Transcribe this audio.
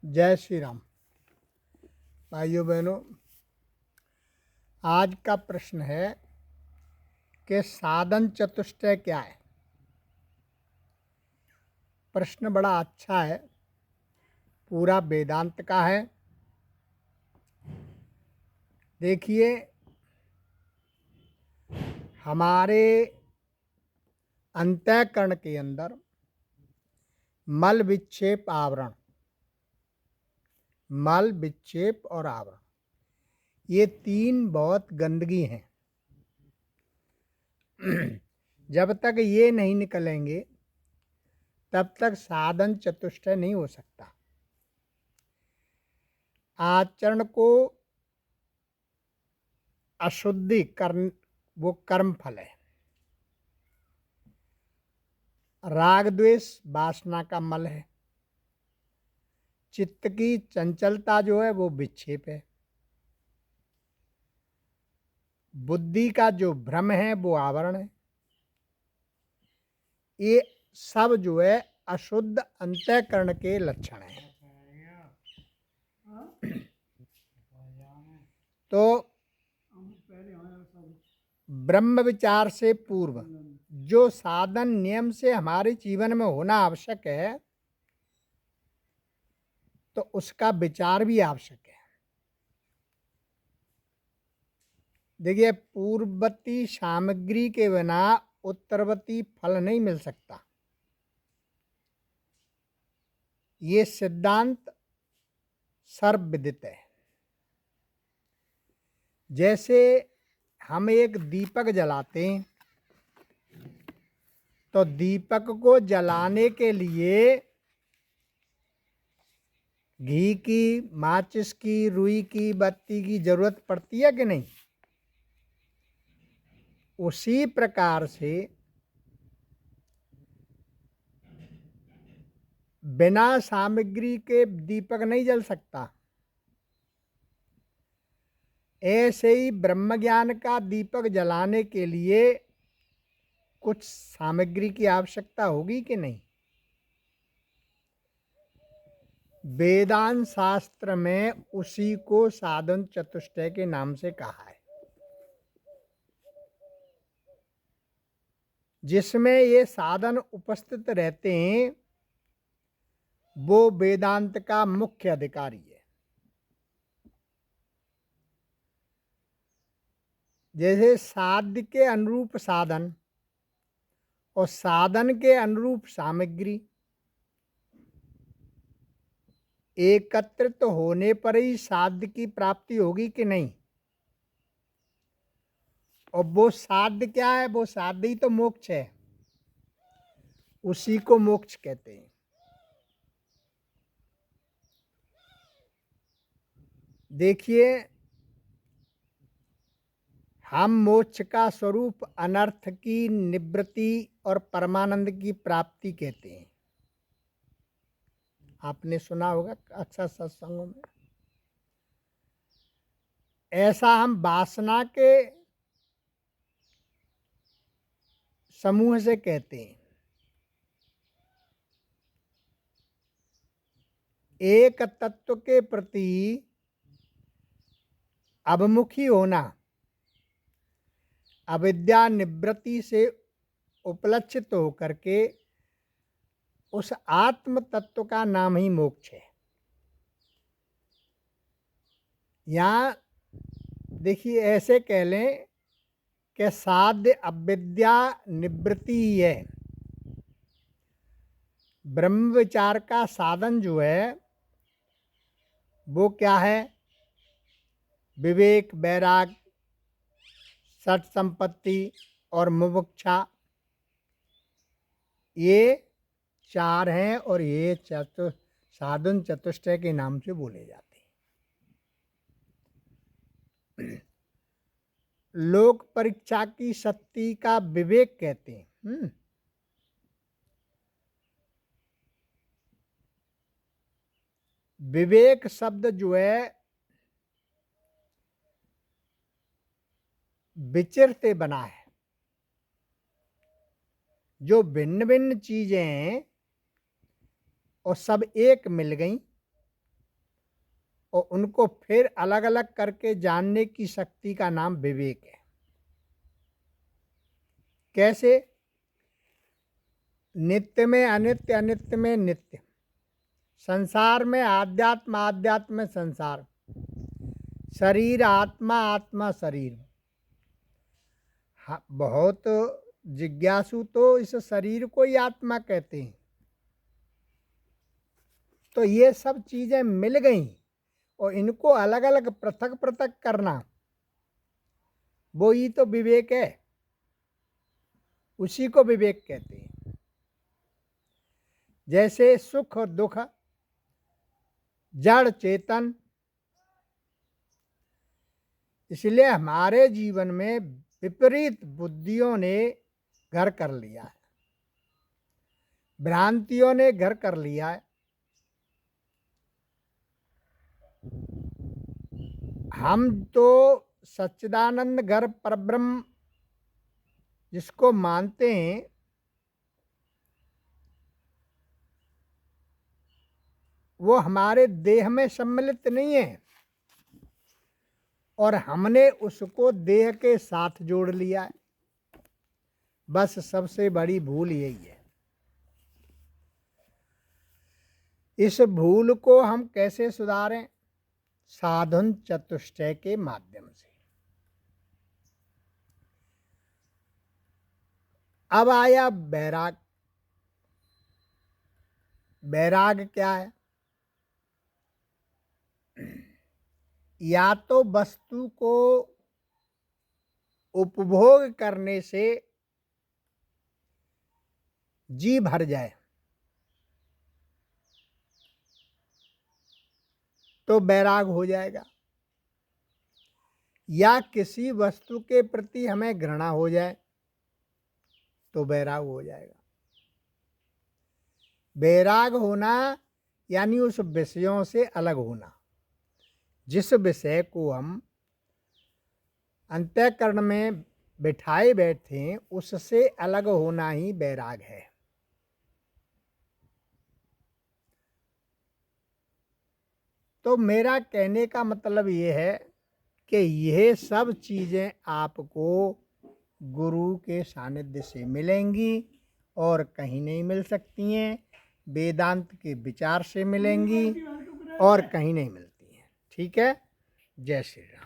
जय श्री राम। भाइयों बहनों, आज का प्रश्न है कि साधन चतुष्टय क्या है। प्रश्न बड़ा अच्छा है, पूरा वेदांत का है। देखिए, हमारे अंतःकरण के अंदर मल विक्षेप आवरण, मल विक्षेप और आवरण, ये तीन बहुत गंदगी हैं। जब तक ये नहीं निकलेंगे तब तक साधन चतुष्टय नहीं हो सकता। आचरण को अशुद्धि कर्म, वो कर्म फल है। राग द्वेष वासना का मल है। चित्त की चंचलता जो है वो विक्षेप है। बुद्धि का जो भ्रम है वो आवरण है। ये सब जो है अशुद्ध अंतःकरण के लक्षण हैं। तो ब्रह्म विचार से पूर्व जो साधन नियम से हमारे जीवन में होना आवश्यक है, तो उसका विचार भी आवश्यक है। देखिए, पूर्ववर्ती सामग्री के बिना उत्तरवर्ती फल नहीं मिल सकता। ये सिद्धांत सर्वविदित है। जैसे हम एक दीपक जलाते हैं, तो दीपक को जलाने के लिए घी की, माचिस की, रुई की बत्ती की जरूरत पड़ती है कि नहीं? उसी प्रकार से बिना सामग्री के दीपक नहीं जल सकता। ऐसे ही ब्रह्म ज्ञान का दीपक जलाने के लिए कुछ सामग्री की आवश्यकता होगी कि नहीं? वेदांत शास्त्र में उसी को साधन चतुष्टय के नाम से कहा है, जिसमें ये साधन उपस्थित रहते हैं, वो वेदांत का मुख्य अधिकारी है। जैसे साध्य के अनुरूप साधन और साधन के अनुरूप सामग्री एकत्रित होने पर ही साध्य की प्राप्ति होगी कि नहीं? और वो साध्य क्या है? वो साध्य ही तो मोक्ष है। उसी को मोक्ष कहते हैं। देखिए, हम मोक्ष का स्वरूप अनर्थ की निवृत्ति और परमानंद की प्राप्ति कहते हैं। आपने सुना होगा अक्सर सत्संगों में। ऐसा हम वासना के समूह से कहते हैं। एक तत्व के प्रति अभिमुखी होना अविद्या निवृत्ति से उपलक्षित होकर के उस आत्म तत्व का नाम ही मोक्ष है। यहाँ देखिए, ऐसे कह लें कि साध्य अविद्या निवृत्ति ही है। ब्रह्म विचार का साधन जो है वो क्या है? विवेक, वैराग, सत संपत्ति और मुमुक्षा, ये चार हैं और ये साधन चतुष्टय के नाम से बोले जाते हैं। लोक परीक्षा की शक्ति का विवेक कहते हैं। विवेक शब्द जो है विचिर से बना है। जो भिन्न भिन्न चीजें हैं और सब एक मिल गई, और उनको फिर अलग अलग करके जानने की शक्ति का नाम विवेक है। कैसे? नित्य में अनित्य, अनित्य में नित्य, संसार में आध्यात्म, आध्यात्म में संसार, शरीर आत्मा, आत्मा शरीर। हाँ, बहुत जिज्ञासु तो इस शरीर को ही आत्मा कहते हैं। तो ये सब चीज़ें मिल गई और इनको अलग अलग पृथक पृथक करना, वो ही तो विवेक है, उसी को विवेक कहते हैं। जैसे सुख और दुख, जड़ चेतन, इसलिए हमारे जीवन में विपरीत बुद्धियों ने घर कर लिया है, भ्रांतियों ने घर कर लिया है। हम तो सच्चिदानंद घर परब्रह्म जिसको मानते हैं, वो हमारे देह में सम्मिलित नहीं है और हमने उसको देह के साथ जोड़ लिया है। बस सबसे बड़ी भूल यही है। इस भूल को हम कैसे सुधारें? साधन चतुष्टय के माध्यम से। अब आया वैराग। वैराग क्या है? या तो वस्तु को उपभोग करने से जी भर जाए तो वैराग हो जाएगा, या किसी वस्तु के प्रति हमें घृणा हो जाए तो वैराग हो जाएगा। वैराग होना यानी उस विषयों से अलग होना। जिस विषय को हम अंतःकरण में बिठाए बैठे हैं, उससे अलग होना ही वैराग है। तो मेरा कहने का मतलब ये है कि यह सब चीज़ें आपको गुरु के सानिध्य से मिलेंगी और कहीं नहीं मिल सकती हैं। वेदांत के विचार से मिलेंगी और कहीं नहीं मिलती हैं। ठीक है? जय श्री राम।